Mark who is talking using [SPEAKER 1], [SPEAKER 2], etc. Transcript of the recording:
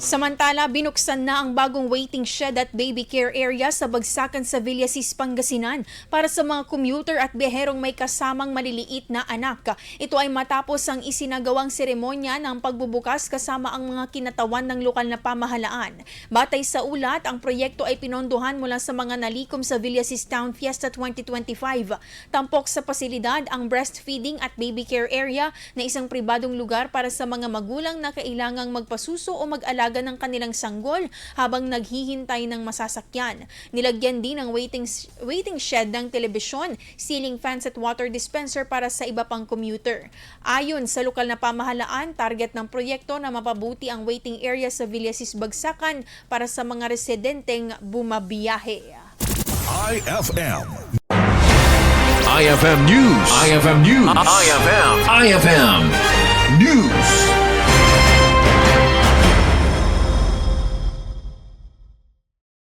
[SPEAKER 1] Samantala, binuksan na ang bagong waiting shed at baby care area sa Bagsakan sa Villasis, Pangasinan para sa mga commuter at biyaherong may kasamang maliliit na anak. Ito ay matapos ang isinagawang seremonya ng pagbubukas kasama ang mga kinatawan ng lokal na pamahalaan. Batay sa ulat, ang proyekto ay pinondohan mula sa mga nalikom sa Villasis Town Fiesta 2025. Tampok sa pasilidad ang breastfeeding at baby care area na isang pribadong lugar para sa mga magulang na kailangang magpasuso o mag-alaga ng kanilang sanggol habang naghihintay ng masasakyan. Nilagyan din ng waiting shed ng telebisyon, ceiling fans at water dispenser para sa iba pang commuter. Ayon sa lokal na pamahalaan, target ng proyekto na mapabuti ang waiting area sa Villasis, Bagsakan para sa mga residenteng bumabiyahe.
[SPEAKER 2] IFM. IFM News. IFM News. IFM News.